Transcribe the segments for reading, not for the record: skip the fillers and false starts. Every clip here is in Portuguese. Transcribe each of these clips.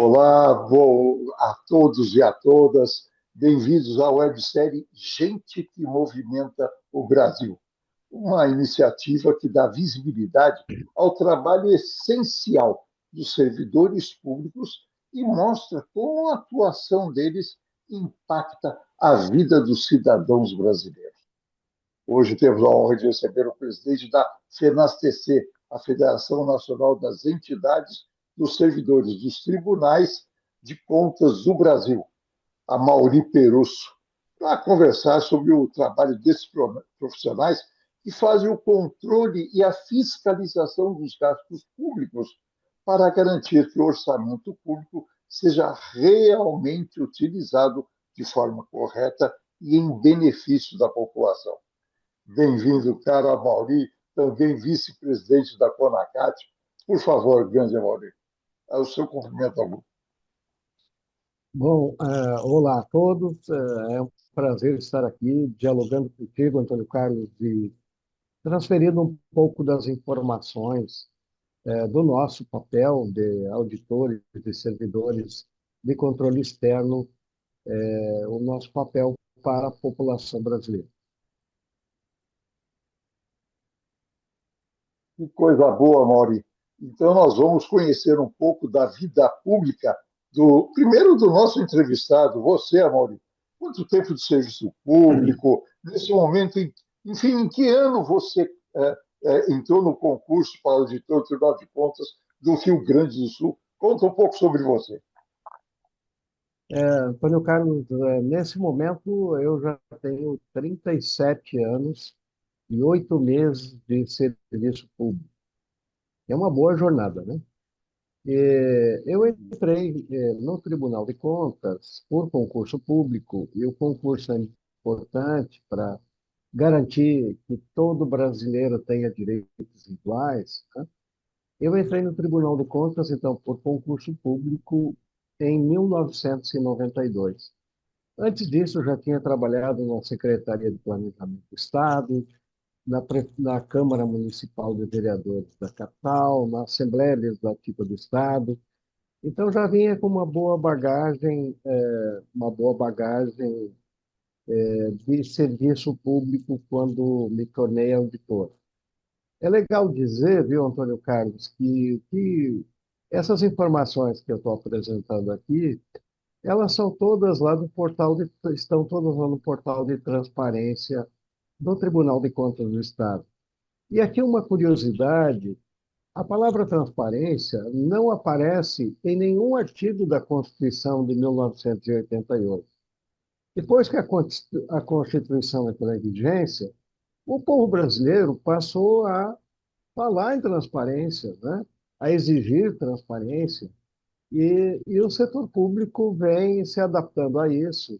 Olá, bom a todos e a todas. Bem-vindos à websérie Gente que Movimenta o Brasil, uma iniciativa que dá visibilidade ao trabalho essencial dos servidores públicos e mostra como a atuação deles impacta a vida dos cidadãos brasileiros. Hoje temos a honra de receber o presidente da FENASTC, a Federação Nacional das Entidades dos Servidores dos Tribunais de Contas do Brasil, a Mauri Perusso, para conversar sobre o trabalho desses profissionais que fazem o controle e a fiscalização dos gastos públicos para garantir que o orçamento público seja realmente utilizado de forma correta e em benefício da população. Bem-vindo, caro Amauri, também vice-presidente da CONACAT. Por favor, grande Amauri, é o seu cumprimento ao grupo. Bom, olá a todos. É um prazer estar aqui dialogando contigo, Antônio Carlos, e transferindo um pouco das informações do nosso papel de auditores e servidores de controle externo, o nosso papel para a população brasileira. Que coisa boa, Mauri. Então, nós vamos conhecer um pouco da vida pública primeiro do nosso entrevistado, você, Mauri. Quanto tempo de serviço público? Nesse momento, enfim, em que ano você entrou no concurso para auditor do Tribunal de Contas do Rio Grande do Sul? Conta um pouco sobre você. Antônio Carlos, nesse momento eu já tenho 37 anos e 8 meses de serviço público. É uma boa jornada, né? Eu entrei no Tribunal de Contas por concurso público, e o concurso é importante para garantir que todo brasileiro tenha direitos iguais, né? Eu entrei no Tribunal de Contas, então, por concurso público em 1992. Antes disso, eu já tinha trabalhado na Secretaria de Planejamento do Estado, na Câmara Municipal de Vereadores da capital, na Assembleia Legislativa do Estado. Então já vinha com uma boa bagagem de serviço público quando me tornei auditor. É legal dizer, viu, Antônio Carlos, que essas informações que eu estou apresentando aqui, elas são todas lá no estão todas lá no portal de transparência do Tribunal de Contas do Estado. E aqui uma curiosidade: a palavra transparência não aparece em nenhum artigo da Constituição de 1988. Depois que a Constituição entrou em vigência, o povo brasileiro passou a falar em transparência, né? A exigir transparência, e o setor público vem se adaptando a isso.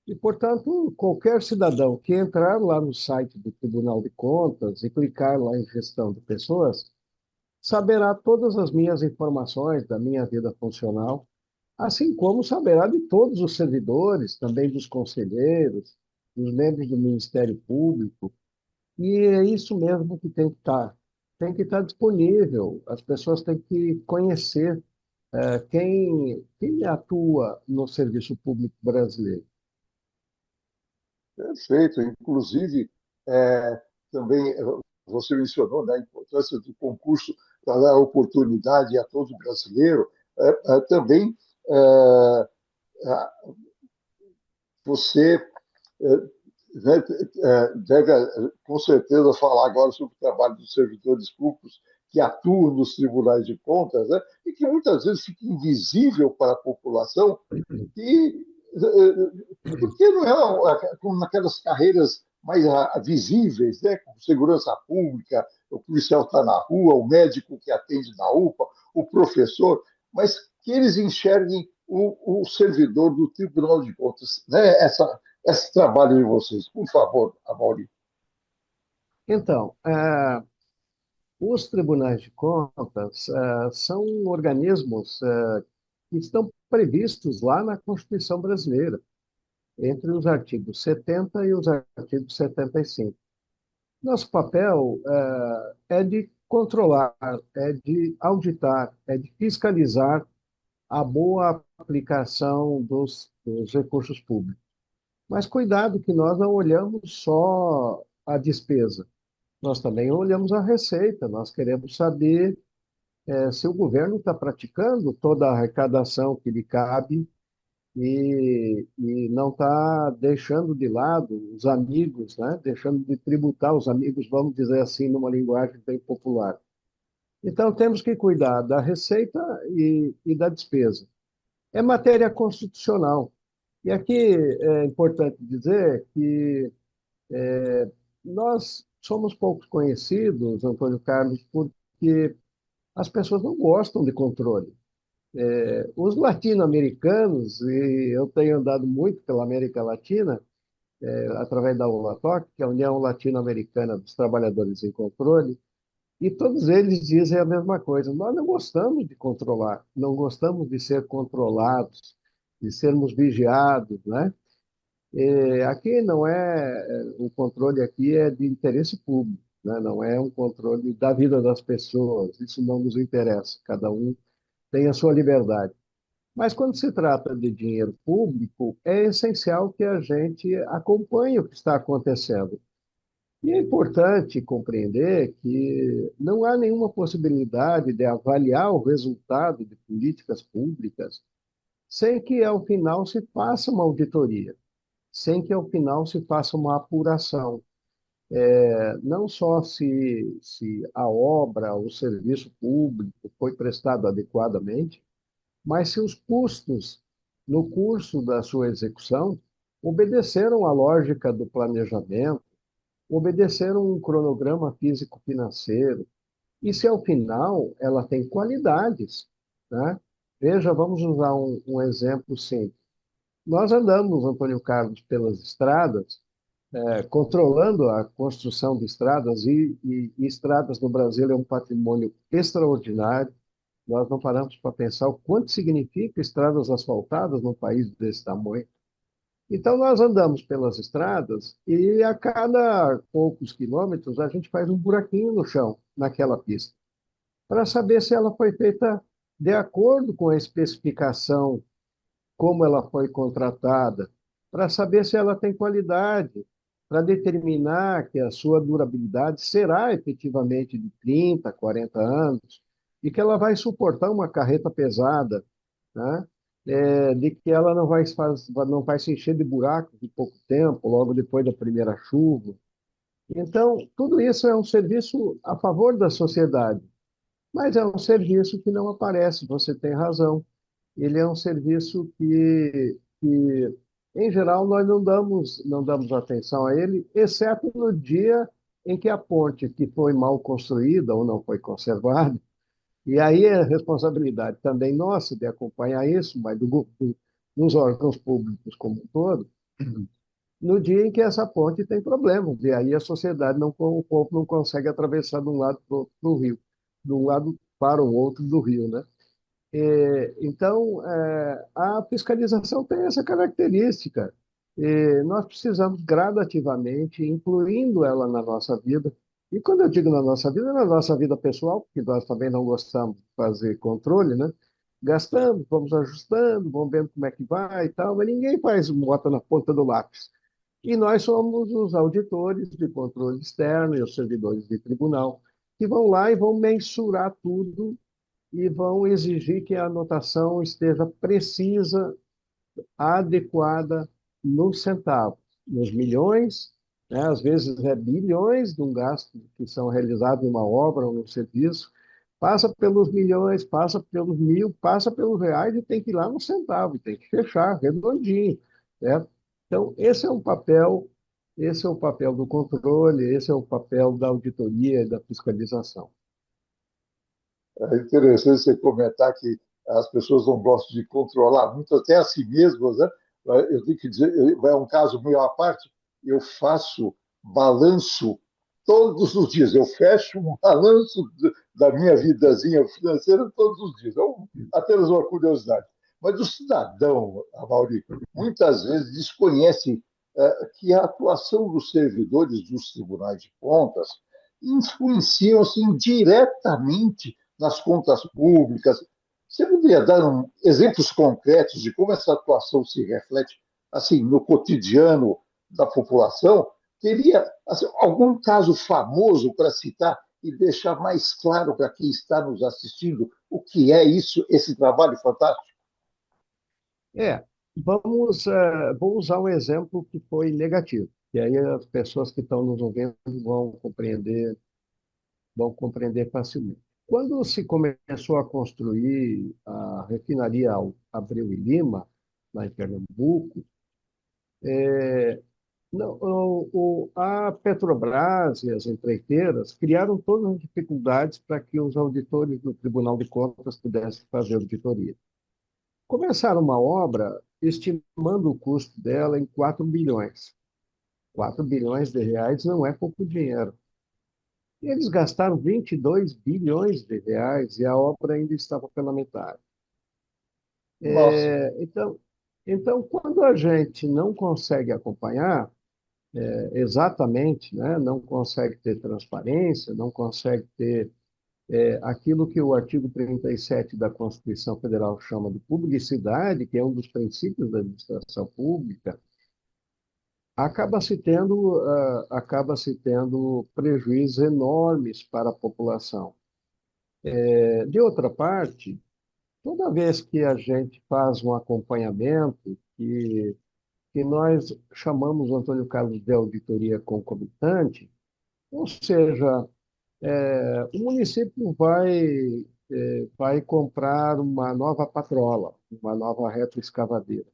E, portanto, qualquer cidadão que entrar lá no site do Tribunal de Contas e clicar lá em gestão de pessoas, saberá todas as minhas informações da minha vida funcional, assim como saberá de todos os servidores, também dos conselheiros, dos membros do Ministério Público. E é isso mesmo que tem que estar. Tem que estar disponível. As pessoas têm que conhecer quem atua no serviço público brasileiro. Perfeito. Inclusive, também você mencionou, né, a importância do concurso para dar oportunidade a todo brasileiro. Também é, você né, deve, com certeza, falar agora sobre o trabalho dos servidores públicos que atuam nos tribunais de contas, né, e que muitas vezes fica invisível para a população, e por que não é como naquelas carreiras mais visíveis, né, como segurança pública, o policial está na rua, o médico que atende na UPA, o professor, mas que eles enxerguem o servidor do Tribunal de Contas, né, esse trabalho de vocês. Por favor, Amaury. Então, os tribunais de contas são organismos que estão previstos lá na Constituição brasileira, entre os artigos 70 e os artigos 75. Nosso papel é de controlar, é de auditar, é de fiscalizar a boa aplicação dos recursos públicos. Mas cuidado que nós não olhamos só a despesa, nós também olhamos a receita, nós queremos saber se o governo está praticando toda a arrecadação que lhe cabe e não está deixando de lado os amigos, né? Deixando de tributar os amigos, vamos dizer assim, numa linguagem bem popular. Então, temos que cuidar da receita e da despesa. É matéria constitucional. E aqui é importante dizer que nós somos pouco conhecidos, Antônio Carlos, porque as pessoas não gostam de controle. Os latino-americanos, e eu tenho andado muito pela América Latina, através da ULATOC, que é a União Latino-Americana dos Trabalhadores em Controle, e todos eles dizem a mesma coisa. Nós não gostamos de controlar, não gostamos de ser controlados, de sermos vigiados, né? Aqui não o controle aqui é de interesse público, né? Não é um controle da vida das pessoas, isso não nos interessa, cada um tem a sua liberdade. Mas quando se trata de dinheiro público, é essencial que a gente acompanhe o que está acontecendo. E é importante compreender que não há nenhuma possibilidade de avaliar o resultado de políticas públicas sem que, ao final, se faça uma auditoria, sem que, ao final, se faça uma apuração. Não só se a obra, o serviço público foi prestado adequadamente, mas se os custos no curso da sua execução obedeceram à lógica do planejamento, obedeceram um cronograma físico-financeiro, e se ao final ela tem qualidades, né? Veja, vamos usar um exemplo simples. Nós andamos, Antônio Carlos, pelas estradas, controlando a construção de estradas, e estradas no Brasil é um patrimônio extraordinário. Nós não paramos para pensar o quanto significa estradas asfaltadas num país desse tamanho. Então, nós andamos pelas estradas e a cada poucos quilômetros a gente faz um buraquinho no chão, naquela pista, para saber se ela foi feita de acordo com a especificação, como ela foi contratada, para saber se ela tem qualidade, para determinar que a sua durabilidade será efetivamente de 30, 40 anos e que ela vai suportar uma carreta pesada, né? De que ela não vai se encher de buracos em pouco tempo, logo depois da primeira chuva. Então, tudo isso é um serviço a favor da sociedade, mas é um serviço que não aparece, você tem razão. Ele é um serviço que em geral, nós não damos atenção a ele, exceto no dia em que a ponte que foi mal construída ou não foi conservada, e aí é responsabilidade também nossa de acompanhar isso, mas dos órgãos públicos como um todo, no dia em que essa ponte tem problemas. E aí a sociedade, o povo não consegue atravessar de um lado para o rio, de um lado para o outro do rio, né? Então, a fiscalização tem essa característica. Nós precisamos gradativamente, incluindo ela na nossa vida. E quando eu digo na nossa vida, é na nossa vida pessoal, porque nós também não gostamos de fazer controle, né? Gastamos, vamos ajustando, vamos vendo como é que vai e tal, mas ninguém faz bota na ponta do lápis. E nós somos os auditores de controle externo e os servidores de tribunal, que vão lá e vão mensurar tudo e vão exigir que a anotação esteja precisa, adequada nos centavos, nos milhões, né? Às vezes é bilhões de um gasto que são realizados em uma obra ou num serviço, passa pelos milhões, passa pelos mil, passa pelos reais e tem que ir lá no centavo, tem que fechar redondinho, certo? Então, esse é o papel do controle, esse é o papel da auditoria e da fiscalização. É interessante você comentar que as pessoas não gostam de controlar muito, até a si mesmas, né? Eu tenho que dizer, é um caso meio à parte, eu faço balanço todos os dias, eu fecho um balanço da minha vidazinha financeira todos os dias, é apenas uma curiosidade. Mas o cidadão, Amaury, muitas vezes desconhece que a atuação dos servidores dos tribunais de contas influenciam assim, diretamente nas contas públicas. Você poderia dar exemplos concretos de como essa atuação se reflete assim no cotidiano da população? Teria assim, algum caso famoso para citar e deixar mais claro para quem está nos assistindo o que é isso, esse trabalho fantástico? É, vou usar um exemplo que foi negativo, e aí as pessoas que estão nos ouvindo vão compreender facilmente. Quando se começou a construir a refinaria Abreu e Lima, lá em Pernambuco, não, a Petrobras e as empreiteiras criaram todas as dificuldades para que os auditores do Tribunal de Contas pudessem fazer auditoria. Começaram uma obra estimando o custo dela em 4 bilhões. 4 bilhões de reais não é pouco dinheiro. E eles gastaram 22 bilhões de reais e a obra ainda estava pela metade. Nossa, Então, quando a gente não consegue acompanhar exatamente, né, não consegue ter transparência, não consegue ter aquilo que o artigo 37 da Constituição Federal chama de publicidade, que é um dos princípios da administração pública, acaba se tendo prejuízos enormes para a população. De outra parte, toda vez que a gente faz um acompanhamento, que nós chamamos, Antônio Carlos, de auditoria concomitante, ou seja, o município vai comprar uma nova patrola, uma nova retroescavadeira.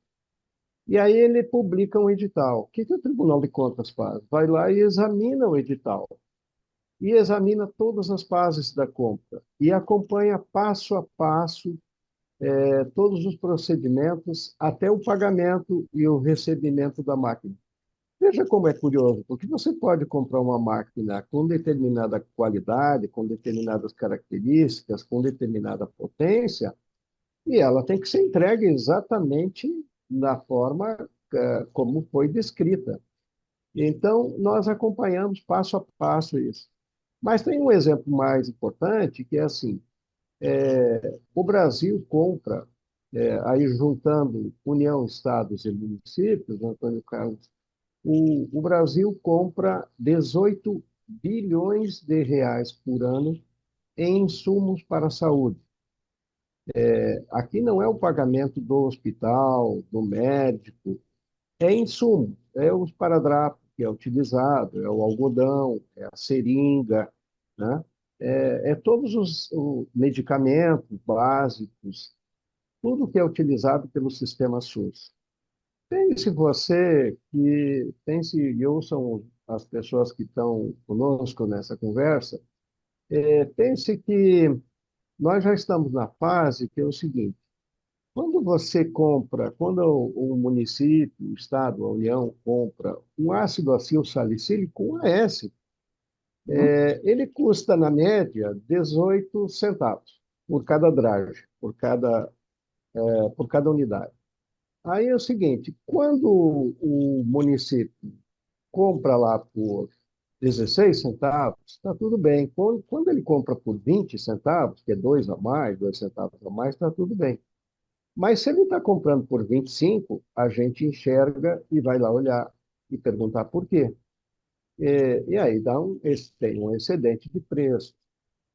E aí ele publica um edital. O que o Tribunal de Contas faz? Vai lá e examina o edital. E examina todas as fases da compra. E acompanha passo a passo todos os procedimentos até o pagamento e o recebimento da máquina. Veja como é curioso, porque você pode comprar uma máquina com determinada qualidade, com determinadas características, com determinada potência, e ela tem que ser entregue exatamente da forma como foi descrita. Então, nós acompanhamos passo a passo isso. Mas tem um exemplo mais importante, que é assim, o Brasil compra, aí juntando União, Estados e municípios, Antônio Carlos, o Brasil compra 18 bilhões de reais por ano em insumos para a saúde. Aqui não é o pagamento do hospital, do médico, é insumo, é o esparadrapo que é utilizado, é o algodão, é a seringa, né? É todos os medicamentos básicos, tudo que é utilizado pelo sistema SUS. Pense e ouçam as pessoas que estão conosco nessa conversa, pense que nós já estamos na fase que é o seguinte: quando o município, o estado, a União compra um ácido acil salicílico, um AS, ele custa, na média, 18 centavos por cada dragem, por cada unidade. Aí é o seguinte, quando o município compra lá por 16 centavos, está tudo bem. Quando ele compra por 20 centavos, que é 2 a mais, 2 centavos a mais, está tudo bem. Mas se ele está comprando por 25, a gente enxerga e vai lá olhar e perguntar por quê. E aí tem um excedente de preço.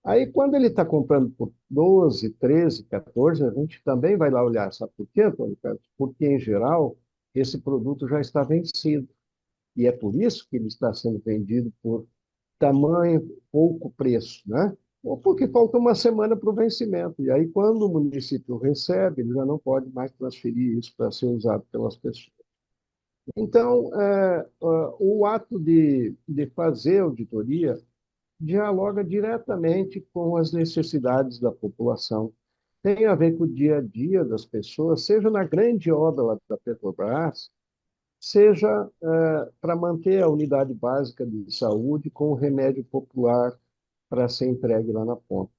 Aí, quando ele está comprando por 12, 13, 14, a gente também vai lá olhar. Sabe por quê, Antônio Carlos? Porque, em geral, esse produto já está vencido. E é por isso que ele está sendo vendido por tamanho pouco preço, né? Ou porque falta uma semana para o vencimento. E aí, quando o município recebe, ele já não pode mais transferir isso para ser usado pelas pessoas. Então, o ato de fazer auditoria dialoga diretamente com as necessidades da população. Tem a ver com o dia a dia das pessoas, seja na grande obra lá da Petrobras, seja para manter a unidade básica de saúde com o remédio popular para ser entregue lá na ponta.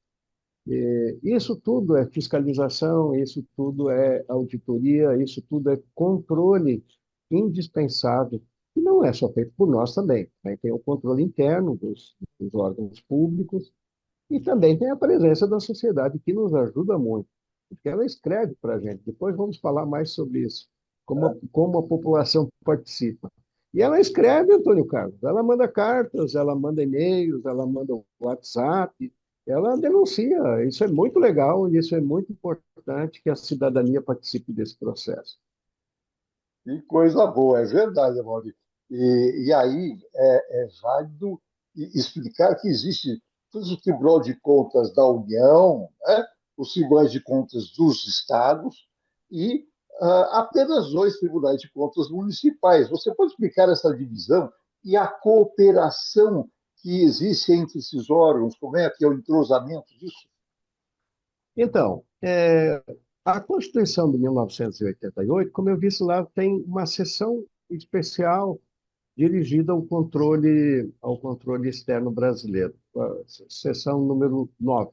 Isso tudo é fiscalização, isso tudo é auditoria, isso tudo é controle indispensável, e não é só feito por nós também, né? Tem o controle interno dos órgãos públicos e também tem a presença da sociedade, que nos ajuda muito. porque ela escreve para a gente. Depois vamos falar mais sobre isso, como a população participa. E ela escreve, Antônio Carlos, ela manda cartas, ela manda e-mails, ela manda WhatsApp, ela denuncia. Isso é muito legal e isso é muito importante que a cidadania participe desse processo. Que coisa boa, é verdade, Amaury. E aí é válido explicar que existe tanto o Tribunal de Contas da União, né, os tribunais de contas dos estados e apenas dois tribunais de contas municipais. Você pode explicar essa divisão e a cooperação que existe entre esses órgãos? Como é que é o entrosamento disso? Então, a Constituição de 1988, como eu disse lá, tem uma seção especial dirigida ao controle externo brasileiro, a seção número 9,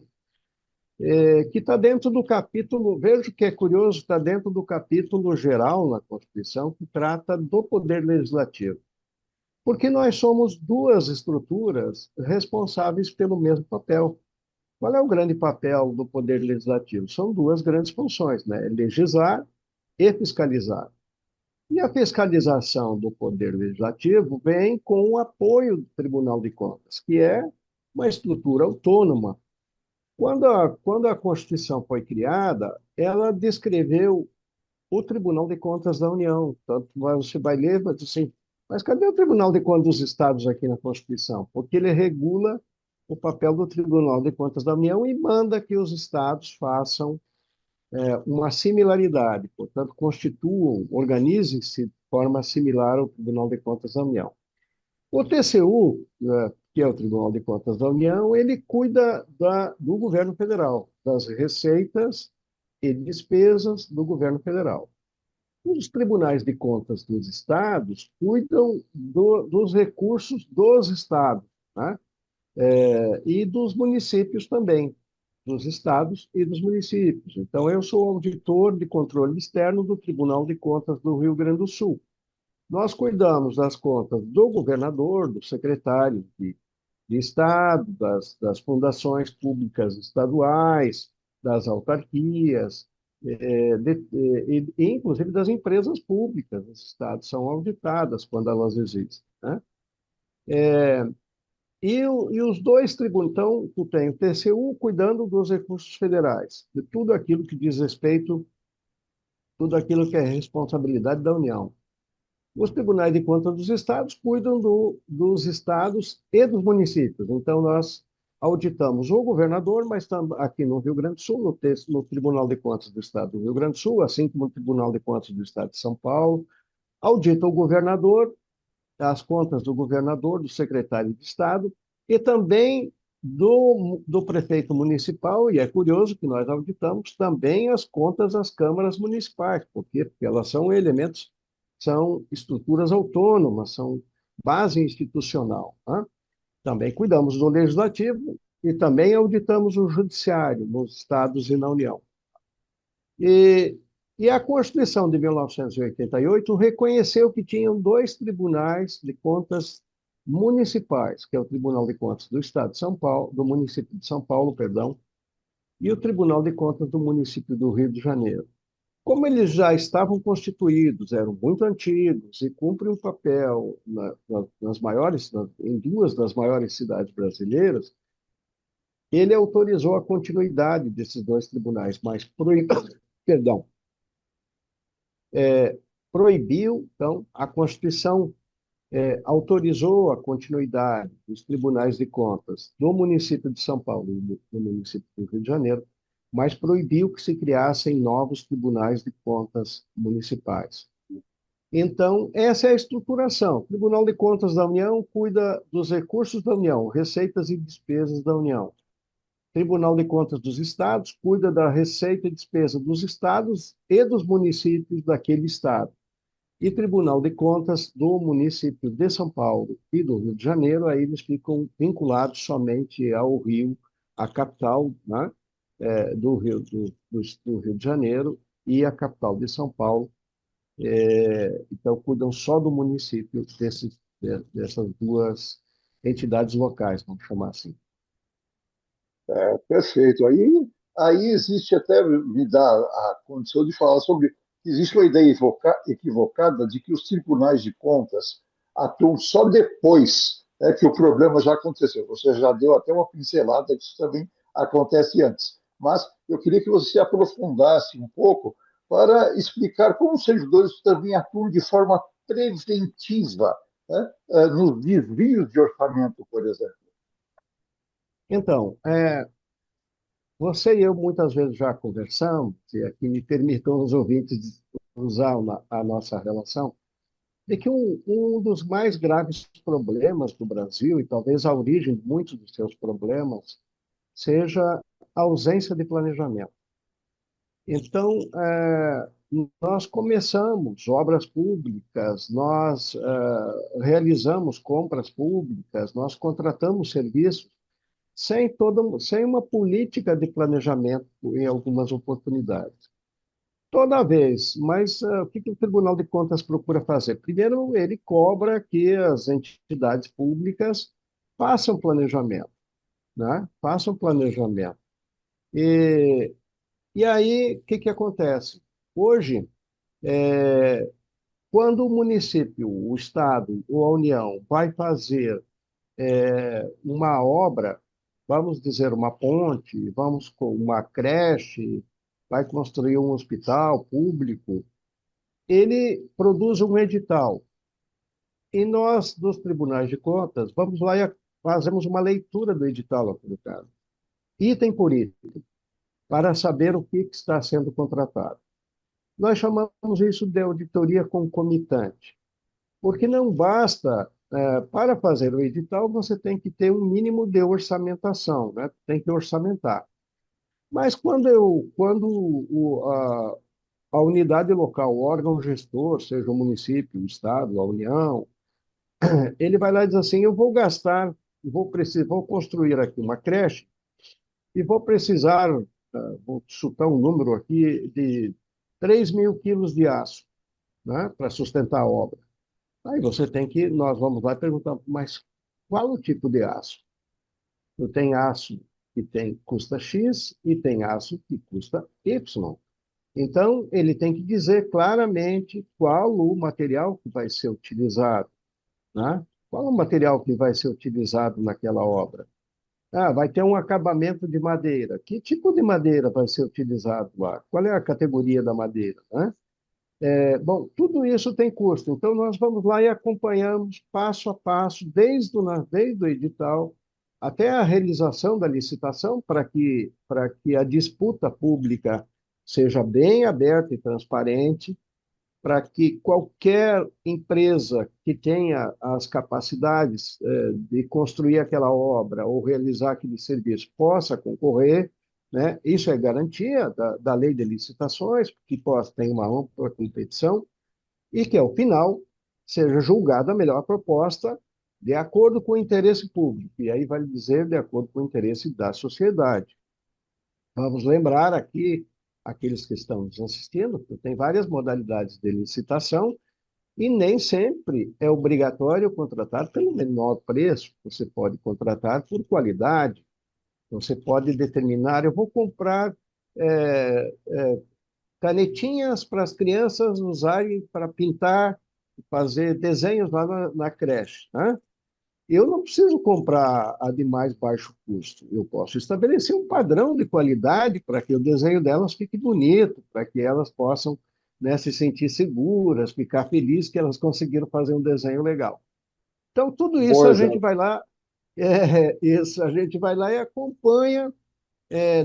que está dentro do capítulo, vejo que é curioso, está dentro do capítulo geral na Constituição, que trata do poder legislativo. Porque nós somos duas estruturas responsáveis pelo mesmo papel. Qual é o grande papel do poder legislativo? São duas grandes funções, né? Legislar e fiscalizar. E a fiscalização do Poder Legislativo vem com o apoio do Tribunal de Contas, que é uma estrutura autônoma. Quando a Constituição foi criada, ela descreveu o Tribunal de Contas da União. Tanto você vai ler, vai dizer assim, mas cadê o Tribunal de Contas dos Estados aqui na Constituição? Porque ele regula o papel do Tribunal de Contas da União e manda que os estados façam uma similaridade, portanto, constituam, organizem-se de forma similar ao Tribunal de Contas da União. O TCU, que é o Tribunal de Contas da União, ele cuida do governo federal, das receitas e despesas do governo federal. Os tribunais de contas dos estados cuidam dos recursos dos estados, né? E dos municípios também, dos estados e dos municípios. Então, eu sou auditor de controle externo do Tribunal de Contas do Rio Grande do Sul. Nós cuidamos das contas do governador, do secretário de Estado, das fundações públicas estaduais, das autarquias, inclusive das empresas públicas. Os estados são auditadas quando elas existem, né? E os dois tribunos, então, tu tem o TCU cuidando dos recursos federais, de tudo aquilo que diz respeito, tudo aquilo que é responsabilidade da União. Os tribunais de contas dos estados cuidam dos estados e dos municípios. Então, nós auditamos o governador, mas aqui no Rio Grande do Sul, no Tribunal de Contas do Estado do Rio Grande do Sul, assim como no Tribunal de Contas do Estado de São Paulo, audita o governador, as contas do governador, do secretário de Estado e também do prefeito municipal, e é curioso que nós auditamos também as contas das câmaras municipais. Por quê? Porque elas são elementos, são estruturas autônomas, são base institucional, né? Também cuidamos do legislativo e também auditamos o judiciário nos estados e na União. E, e a Constituição de 1988 reconheceu que tinham dois tribunais de contas municipais, que é o Tribunal de Contas do Estado de São Paulo, do município de São Paulo, perdão, e o Tribunal de Contas do município do Rio de Janeiro. Como eles já estavam constituídos, eram muito antigos e cumprem um papel em duas das maiores cidades brasileiras, ele autorizou a continuidade desses dois tribunais, mas perdão, proibiu, então, a Constituição autorizou a continuidade dos tribunais de contas do município de São Paulo e do município do Rio de Janeiro, mas proibiu que se criassem novos tribunais de contas municipais. Então, essa é a estruturação. O Tribunal de Contas da União cuida dos recursos da União, receitas e despesas da União. Tribunal de Contas dos Estados cuida da receita e despesa dos estados e dos municípios daquele estado. E Tribunal de Contas do município de São Paulo e do Rio de Janeiro, aí eles ficam vinculados somente ao Rio, a capital, né, do Rio de Janeiro e a capital de São Paulo. Então, cuidam só do município dessas duas entidades locais, vamos chamar assim. Perfeito. Aí aí existe até, me dá a condição de falar sobre, existe uma ideia equivocada de que os tribunais de contas atuam só depois, que o problema já aconteceu. Você já deu até uma pincelada que isso também acontece antes. Mas eu queria que você se aprofundasse um pouco para explicar como os servidores também atuam de forma preventiva, né, nos desvios de orçamento, por exemplo. Então, você e eu muitas vezes já conversamos, e aqui me permitam os ouvintes usar a nossa relação, de que um dos mais graves problemas do Brasil, e talvez a origem de muitos dos seus problemas, seja a ausência de planejamento. Então, nós começamos obras públicas, nós realizamos compras públicas, nós contratamos serviços sem uma política de planejamento em algumas oportunidades. Toda vez, mas o que o Tribunal de Contas procura fazer? Primeiro, ele cobra que as entidades públicas façam planejamento, né? Façam planejamento. E, e aí, o que acontece? Hoje, quando o município, o Estado ou a União vai fazer uma obra, vamos dizer, uma ponte, vamos com uma creche, vai construir um hospital público, ele produz um edital. E nós, dos tribunais de contas, vamos lá e fazemos uma leitura do edital, no caso, item por item, para saber o que está sendo contratado. Nós chamamos isso de auditoria concomitante, porque não basta, para fazer o edital, você tem que ter um mínimo de orçamentação, né? Tem que orçamentar. Mas quando a unidade local, o órgão gestor, seja o município, o estado, a União, ele vai lá e diz assim: eu vou gastar, vou construir aqui uma creche e vou precisar, vou chutar um número aqui, de 3.000 quilos de aço, né, para sustentar a obra. Aí nós vamos lá e perguntar, mas qual o tipo de aço? Tem aço que custa X e tem aço que custa Y. Então, ele tem que dizer claramente qual o material que vai ser utilizado, né? Qual o material que vai ser utilizado naquela obra? Ah, vai ter um acabamento de madeira. Que tipo de madeira vai ser utilizado lá? Qual é a categoria da madeira, né? Bom, tudo isso tem custo. Então, nós vamos lá e acompanhamos passo a passo, desde o edital até a realização da licitação, para que a disputa pública seja bem aberta e transparente, para que qualquer empresa que tenha as capacidades de construir aquela obra ou realizar aquele serviço possa concorrer, né? Isso é garantia da lei de licitações, que tem uma ampla competição e que, ao final, seja julgada a melhor proposta de acordo com o interesse público, e aí vale dizer de acordo com o interesse da sociedade. Vamos lembrar aqui, aqueles que estão nos assistindo, que tem várias modalidades de licitação e nem sempre é obrigatório contratar pelo menor preço. Você pode contratar por qualidade, você pode determinar, eu vou comprar é, canetinhas para as crianças usarem para pintar, fazer desenhos lá na creche, né? Eu não preciso comprar a de mais baixo custo. Eu posso estabelecer um padrão de qualidade para que o desenho delas fique bonito, para que elas possam, né, se sentir seguras, ficar felizes que elas conseguiram fazer um desenho legal. Então, tudo isso Bom a gente exemplo. vai lá, isso, a gente vai lá e acompanha,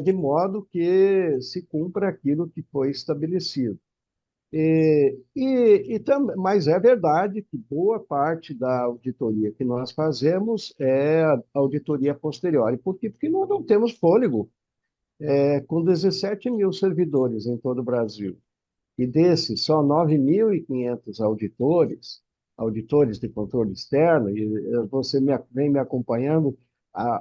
de modo que se cumpra aquilo que foi estabelecido. Mas é verdade que boa parte da auditoria que nós fazemos é a auditoria posterior. E por quê? Porque nós não temos fôlego. Com 17 mil servidores em todo o Brasil, e desses só 9.500 auditores de controle externo, e você vem me acompanhando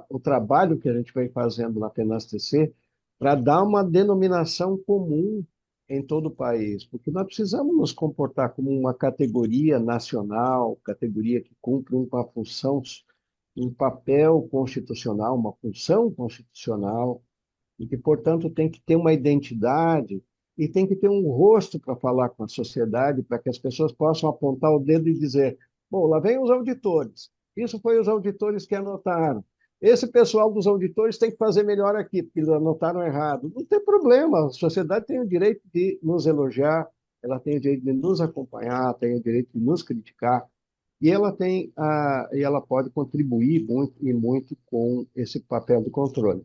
o trabalho que a gente vem fazendo na FENAS-TC para dar uma denominação comum em todo o país, porque nós precisamos nos comportar como uma categoria nacional, categoria que cumpre uma função, um papel constitucional, uma função constitucional, e que, portanto, tem que ter uma identidade e tem que ter um rosto para falar com a sociedade, para que as pessoas possam apontar o dedo e dizer: bom, lá vem os auditores, isso foi os auditores que anotaram. Esse pessoal dos auditores tem que fazer melhor aqui, porque eles anotaram errado. Não tem problema, a sociedade tem o direito de nos elogiar, ela tem o direito de nos acompanhar, tem o direito de nos criticar, e ela pode contribuir muito e muito com esse papel de controle.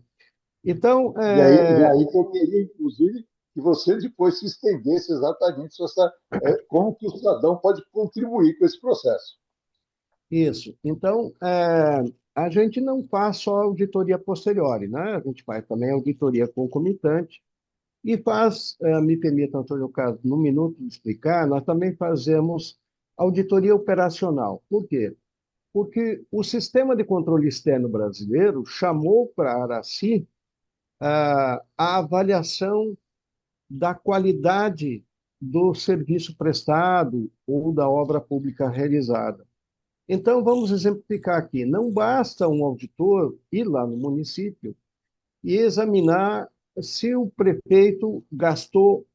Então, E aí que eu queria, inclusive, que você depois se estendesse exatamente sobre como que o cidadão pode contribuir com esse processo. isso. Então, a gente não faz só auditoria posteriori, né? A gente faz também auditoria concomitante e faz, me permita, Antônio Carlos, num minuto de explicar, nós também fazemos auditoria operacional. Por quê? Porque o sistema de controle externo brasileiro chamou para si a avaliação da qualidade do serviço prestado ou da obra pública realizada. Então, vamos exemplificar aqui. Não basta um auditor ir lá no município e examinar se o prefeito gastou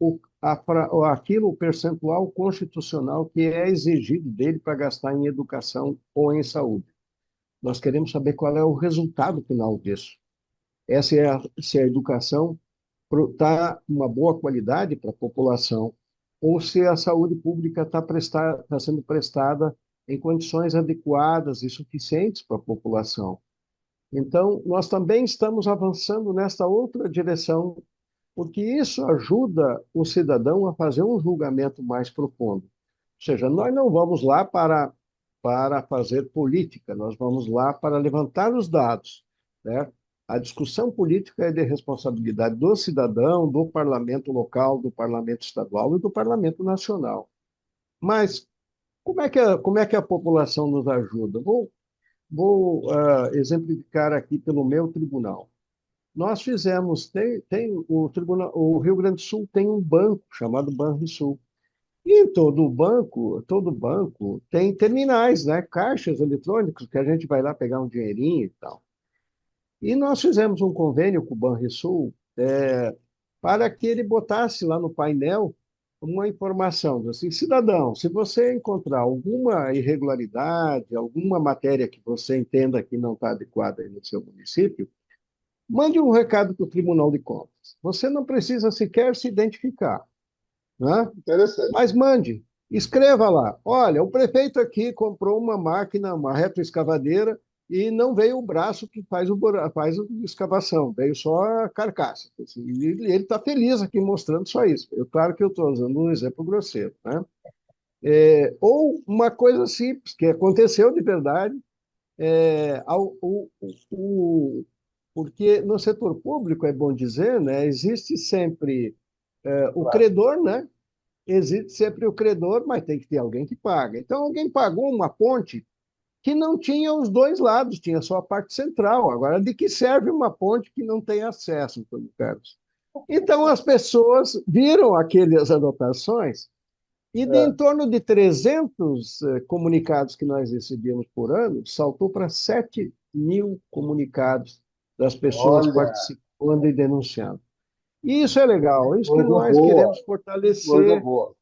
aquilo, o percentual constitucional que é exigido dele para gastar em educação ou em saúde. Nós queremos saber qual é o resultado final disso. Se a educação está uma boa qualidade para a população, ou se a saúde pública está sendo prestada em condições adequadas e suficientes para a população. Então, nós também estamos avançando nesta outra direção, porque isso ajuda o cidadão a fazer um julgamento mais profundo. Ou seja, nós não vamos lá para fazer política, nós vamos lá para levantar os dados, né? A discussão política é de responsabilidade do cidadão, do parlamento local, do parlamento estadual e do parlamento nacional. Mas como é que a população nos ajuda? Vou exemplificar aqui pelo meu tribunal. Nós fizemos, tem o tribunal, o Rio Grande do Sul tem um banco chamado Banrisul. E em todo banco tem terminais, né? Caixas eletrônicos que a gente vai lá pegar um dinheirinho e tal. E nós fizemos um convênio com o Banrisul para que ele botasse lá no painel uma informação, assim, cidadão, se você encontrar alguma irregularidade, alguma matéria que você entenda que não está adequada aí no seu município, mande um recado para o Tribunal de Contas. Você não precisa sequer se identificar, né? Interessante. Mas mande, escreva lá. Olha, o prefeito aqui comprou uma máquina, uma retroescavadeira, e não veio o braço que faz a escavação, veio só a carcaça. Assim, e ele está feliz aqui mostrando só isso. Claro que eu estou usando um exemplo grosseiro, né? Ou uma coisa simples, que aconteceu de verdade, é, ao, porque no setor público, é bom dizer, né, existe sempre o Claro. credor, né? Existe sempre o credor, mas tem que ter alguém que paga. Então, alguém pagou uma ponte que não tinha os dois lados, tinha só a parte central. Agora, de que serve uma ponte que não tem acesso, Antônio Carlos? Então, as pessoas viram aquelas anotações e de em É. torno de 300 comunicados que nós recebíamos por ano, saltou para 7.000 comunicados das pessoas Olha, participando e denunciando. E isso é legal, isso que coisa nós boa, queremos que coisa fortalecer, boa.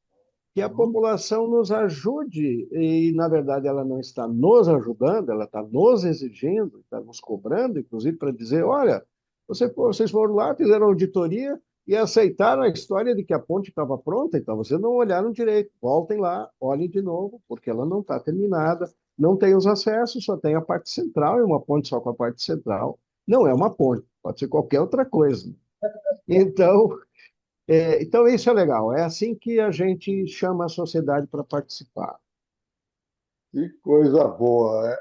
que a Uhum. população nos ajude, e na verdade ela não está nos ajudando, ela está nos exigindo, está nos cobrando, inclusive, para dizer: olha, vocês foram lá, fizeram auditoria e aceitaram a história de que a ponte estava pronta, então vocês não olharam direito, voltem lá, olhem de novo, porque ela não está terminada, não tem os acessos, só tem a parte central, e uma ponte só com a parte central não é uma ponte, pode ser qualquer outra coisa. Então, então, isso é legal. É assim que a gente chama a sociedade para participar. Que coisa boa,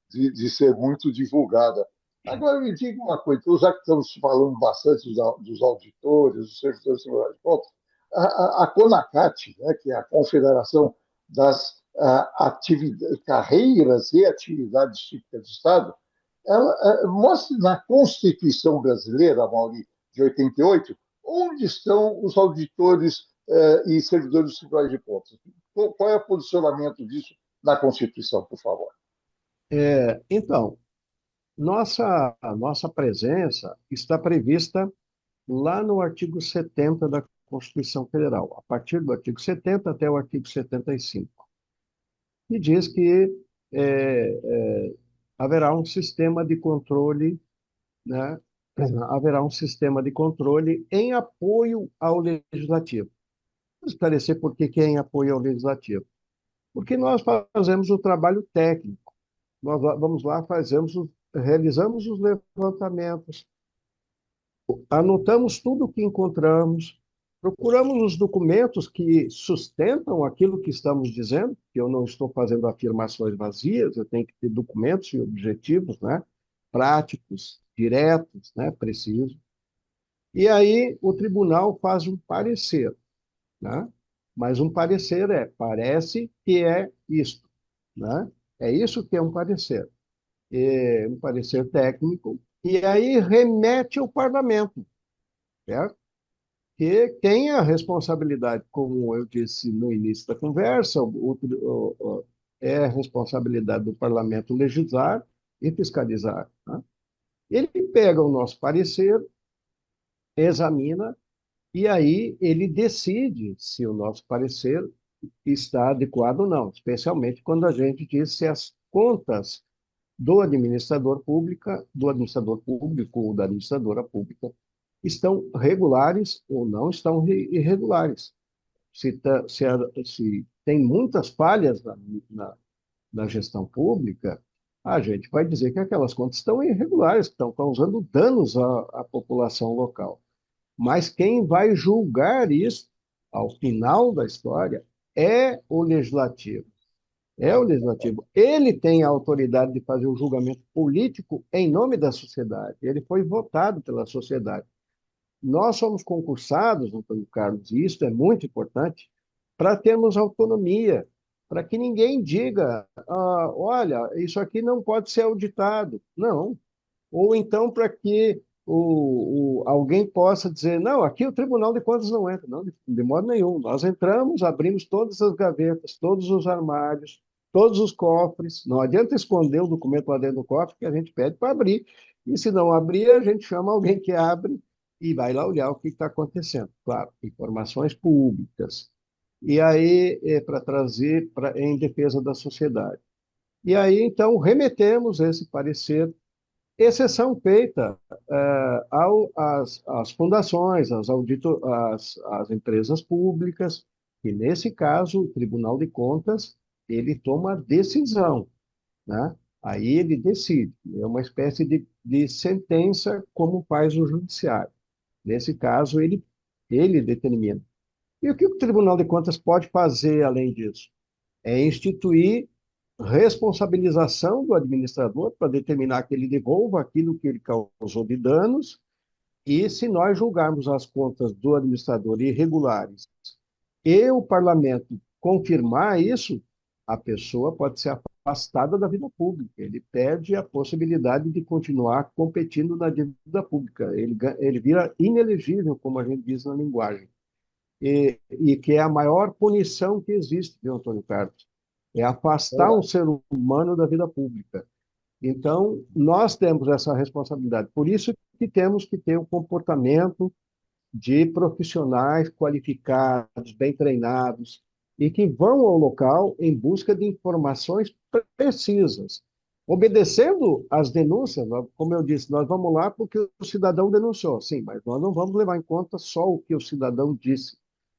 de ser muito divulgada. Agora me diga uma coisa, então, já que estamos falando bastante dos auditores, dos servidores de Tribunal de Contas, a CONACAT, né, que é a Confederação das Carreiras e Atividades Típicas do Estado, ela mostra na Constituição Brasileira, Mauri, de 88, onde estão os auditores e servidores dos tribunais de contas. Qual é o posicionamento disso na Constituição, por favor? Então, a nossa presença está prevista lá no artigo 70 da Constituição Federal, a partir do artigo 70 até o artigo 75, que diz que haverá um sistema de controle, né? Haverá um sistema de controle em apoio ao legislativo. Vou esclarecer por que é em apoio ao legislativo. Porque nós fazemos o trabalho técnico, nós vamos lá, realizamos os levantamentos, anotamos tudo o que encontramos, procuramos os documentos que sustentam aquilo que estamos dizendo, que eu não estou fazendo afirmações vazias, eu tenho que ter documentos e objetivos, né? Práticos, diretos, né? Precisos. E aí o tribunal faz um parecer, né? Mas um parecer parece que é isto, né? É isso que é um parecer. É um parecer técnico, e aí remete ao parlamento, certo? Que tem a responsabilidade, como eu disse no início da conversa, é a responsabilidade do parlamento legislar e fiscalizar, né? Ele pega o nosso parecer, examina, e aí ele decide se o nosso parecer está adequado ou não, especialmente quando a gente diz se as contas do administrador público ou da administradora pública estão regulares ou não estão irregulares. Se tem muitas falhas na gestão pública, a gente vai dizer que aquelas contas estão irregulares, estão causando danos à população local. Mas quem vai julgar isso, ao final da história, é o legislativo. É o legislativo. Ele tem a autoridade de fazer o julgamento político em nome da sociedade. Ele foi votado pela sociedade. Nós somos concursados, Antônio Carlos, e isso é muito importante, para termos autonomia, para que ninguém diga, olha, isso aqui não pode ser auditado. Não. Ou então para que alguém possa dizer, não, aqui o Tribunal de Contas não entra. Não, de modo nenhum. Nós entramos, abrimos todas as gavetas, todos os armários, todos os cofres. Não adianta esconder o documento lá dentro do cofre, que a gente pede para abrir. E se não abrir, a gente chama alguém que abre e vai lá olhar o que está acontecendo. Claro, informações públicas. E aí, para trazer em defesa da sociedade. E aí, então, remetemos esse parecer, exceção feita às fundações, às empresas públicas, e, nesse caso, o Tribunal de Contas, ele toma decisão, né? Aí ele decide, é uma espécie de sentença, como faz o judiciário. Nesse caso, ele determina. E o que o Tribunal de Contas pode fazer além disso? É instituir responsabilização do administrador para determinar que ele devolva aquilo que ele causou de danos, e se nós julgarmos as contas do administrador irregulares e o parlamento confirmar isso, a pessoa pode ser afastada da vida pública, ele perde a possibilidade de continuar competindo na dívida pública, ele vira inelegível, como a gente diz na linguagem. E que é a maior punição que existe, viu, Antônio Carlos? É afastar um ser humano da vida pública. Então, nós temos essa responsabilidade. Por isso que temos que ter um comportamento de profissionais qualificados, bem treinados, e que vão ao local em busca de informações precisas, obedecendo às denúncias. Como eu disse, nós vamos lá porque o cidadão denunciou, sim, mas nós não vamos levar em conta só o que o cidadão disse.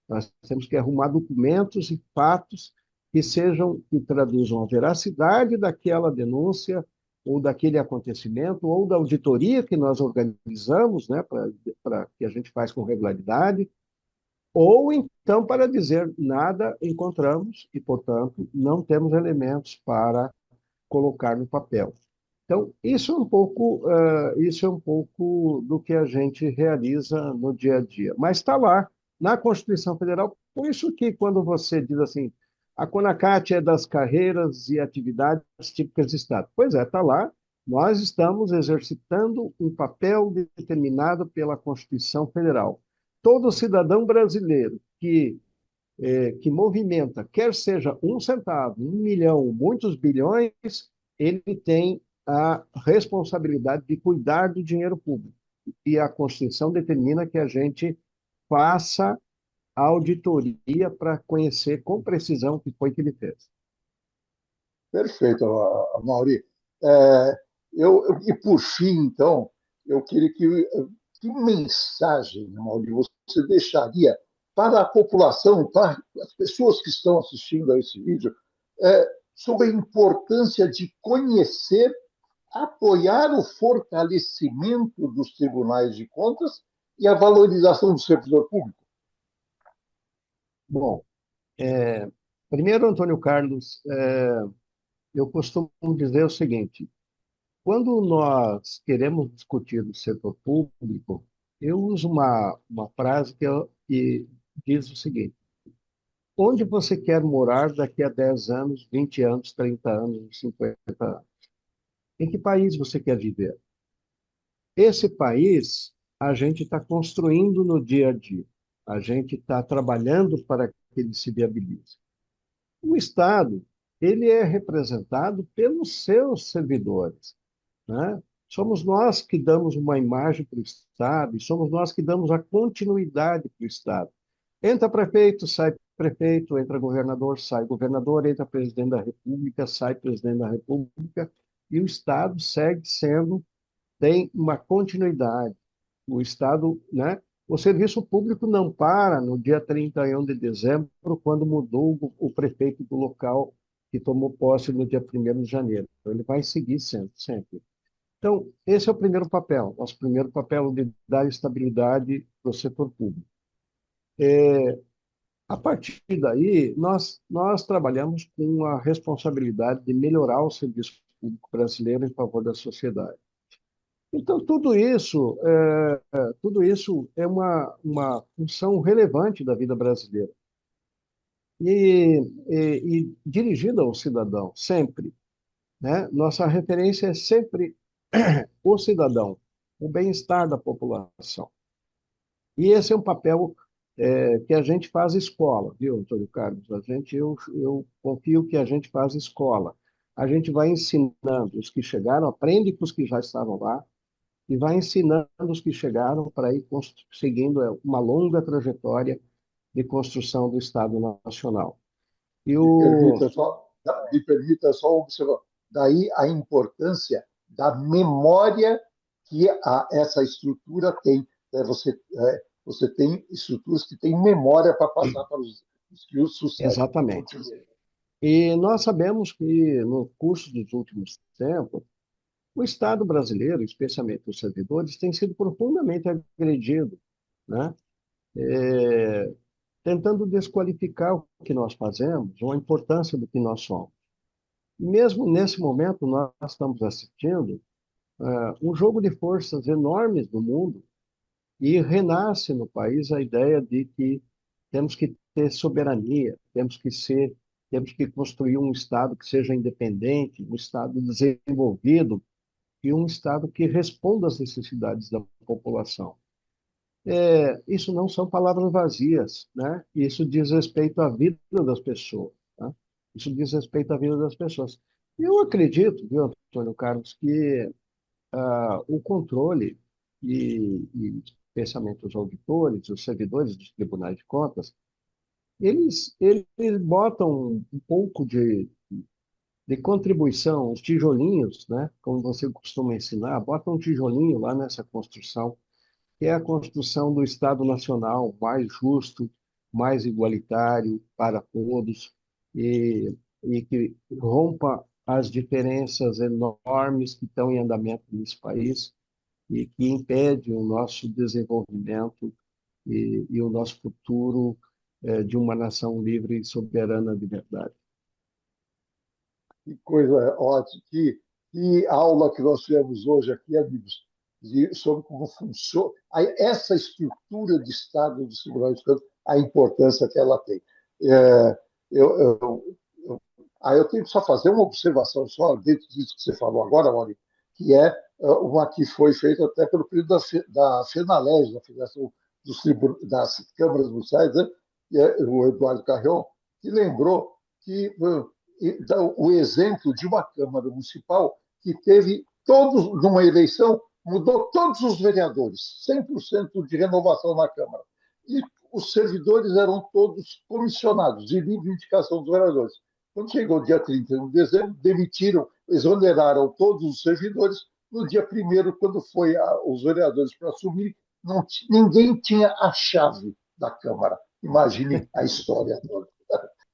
Nós temos que arrumar documentos e fatos que traduzam a veracidade daquela denúncia ou daquele acontecimento, ou da auditoria que nós organizamos, né, que a gente faz com regularidade, ou então para dizer nada encontramos e, portanto, não temos elementos para colocar no papel. Então, isso é um pouco do que a gente realiza no dia a dia. Mas está lá, na Constituição Federal, por isso que quando você diz assim, a CONACAT é das carreiras e atividades típicas de Estado. Pois é, está lá, nós estamos exercitando um papel determinado pela Constituição Federal. Todo cidadão brasileiro que movimenta, quer seja um centavo, 1 milhão, muitos bilhões, ele tem a responsabilidade de cuidar do dinheiro público. e a Constituição determina que a gente faça a auditoria para conhecer com precisão o que foi que ele fez. Perfeito, Mauri. É, e por fim, então, eu queria que mensagem, Mauri, você deixaria para a população, para as pessoas que estão assistindo a esse vídeo, sobre a importância de conhecer, apoiar o fortalecimento dos tribunais de contas e a valorização do servidor público? Bom, primeiro, Antônio Carlos, eu costumo dizer o seguinte: quando nós queremos discutir o setor público, eu uso uma frase que diz o seguinte: onde você quer morar daqui a 10 anos, 20 anos, 30 anos, 50 anos? Em que país você quer viver? Esse país a gente está construindo no dia a dia. A gente está trabalhando para que ele se viabilize. O Estado, ele é representado pelos seus servidores, né? Somos nós que damos uma imagem para o Estado e somos nós que damos a continuidade para o Estado. Entra prefeito, entra governador, sai governador, entra presidente da República, sai presidente da República, e o Estado segue sendo, tem uma continuidade. O Estado, né? O serviço público não para no dia 31 de dezembro, quando mudou o prefeito do local que tomou posse no dia 1º de janeiro. Então, ele vai seguir sendo, sempre. Então, esse é o primeiro papel. Nosso primeiro papel é de dar estabilidade para o setor público. A partir daí, nós trabalhamos com a responsabilidade de melhorar o serviço público brasileiro em favor da sociedade. Então, tudo isso é uma função relevante da vida brasileira e dirigida ao cidadão, sempre, né? Nossa referência é sempre o cidadão, o bem-estar da população. E esse é um papel que a gente faz escola, viu, Antônio Carlos? Eu confio que a gente faz escola. A gente vai ensinando os que chegaram, aprende com os que já estavam lá, e vai ensinando os que chegaram para ir seguindo uma longa trajetória de construção do Estado Nacional. E Me o... permita só, me permita só observar. Daí a importância da memória que essa estrutura tem. Você tem estruturas que têm memória para passar para os que os sucedem. Exatamente. E nós sabemos que, no curso dos últimos tempos, o Estado brasileiro, especialmente os servidores, tem sido profundamente agredido, né? Tentando desqualificar o que nós fazemos ou a importância do que nós somos. E mesmo nesse momento, nós estamos assistindo um jogo de forças enormes no mundo e renasce no país a ideia de que temos que ter soberania, temos que construir um Estado que seja independente, um Estado desenvolvido e um Estado que responda às necessidades da população. Isso não são palavras vazias, né? Isso diz respeito à vida das pessoas, tá? Isso diz respeito à vida das pessoas. Eu acredito, viu, Antônio Carlos, que o controle e especialmente os auditores, os servidores dos tribunais de contas, eles botam um pouco de contribuição, os tijolinhos, né? Como você costuma ensinar, botam um tijolinho lá nessa construção, que é a construção do Estado Nacional mais justo, mais igualitário para todos e que rompa as diferenças enormes que estão em andamento nesse país e que impede o nosso desenvolvimento e o nosso futuro de uma nação livre e soberana de verdade. Que coisa ótima, que aula que nós tivemos hoje aqui, amigos, sobre como funciona essa estrutura de Estado de Segurança de Contas, a importância que ela tem. É, eu, eu, eu tenho que só fazer uma observação só dentro disso que você falou agora, Mauri, que é uma que foi feita até pelo período da FENALES, da Federação das Câmaras Municipais, né? O Eduardo Carrion, que lembrou que o exemplo de uma Câmara Municipal que teve todos, numa eleição, mudou todos os vereadores, 100% de renovação na Câmara. E os servidores eram todos comissionados, de livre indicação dos vereadores. Quando chegou o dia 31 de dezembro, demitiram, exoneraram todos os servidores. No dia 1º, quando foi os vereadores para assumir, ninguém tinha a chave da Câmara. Imagine a história toda.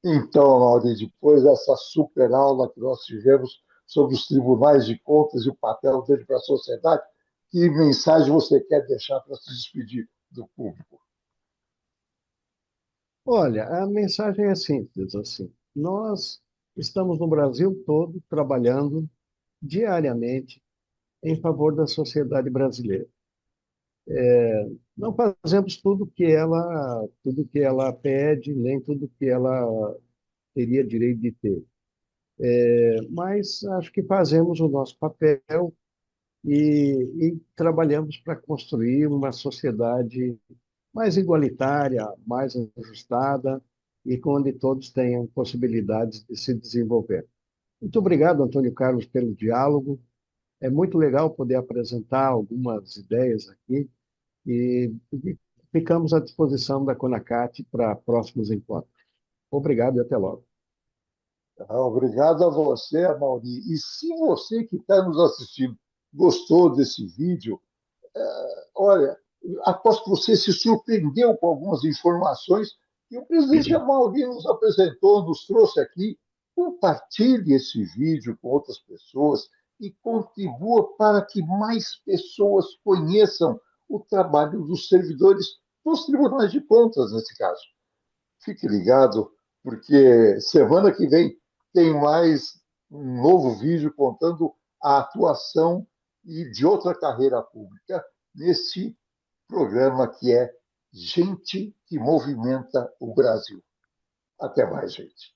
Então, Mauri, depois dessa super aula que nós tivemos sobre os tribunais de contas e o papel dele para a sociedade, que mensagem você quer deixar para se despedir do público? Olha, a mensagem é simples assim. Nós estamos no Brasil todo trabalhando diariamente em favor da sociedade brasileira. Não fazemos tudo que ela pede, nem tudo que ela teria direito de ter. Mas acho que fazemos o nosso papel e trabalhamos para construir uma sociedade mais igualitária, mais ajustada e onde todos tenham possibilidades de se desenvolver. Muito obrigado, Antônio Carlos, pelo diálogo. É muito legal poder apresentar algumas ideias aqui e ficamos à disposição da Conacat para próximos encontros. Obrigado e até logo. Obrigado a você, Mauri. E se você que está nos assistindo gostou desse vídeo, olha, aposto que você se surpreendeu com algumas informações que o presidente Amauri nos apresentou, nos trouxe aqui. Compartilhe esse vídeo com outras pessoas e contribua para que mais pessoas conheçam o trabalho dos servidores dos tribunais de contas, nesse caso. Fique ligado, porque semana que vem tem mais um novo vídeo contando a atuação e de outra carreira pública nesse programa que é Gente que Movimenta o Brasil. Até mais, gente.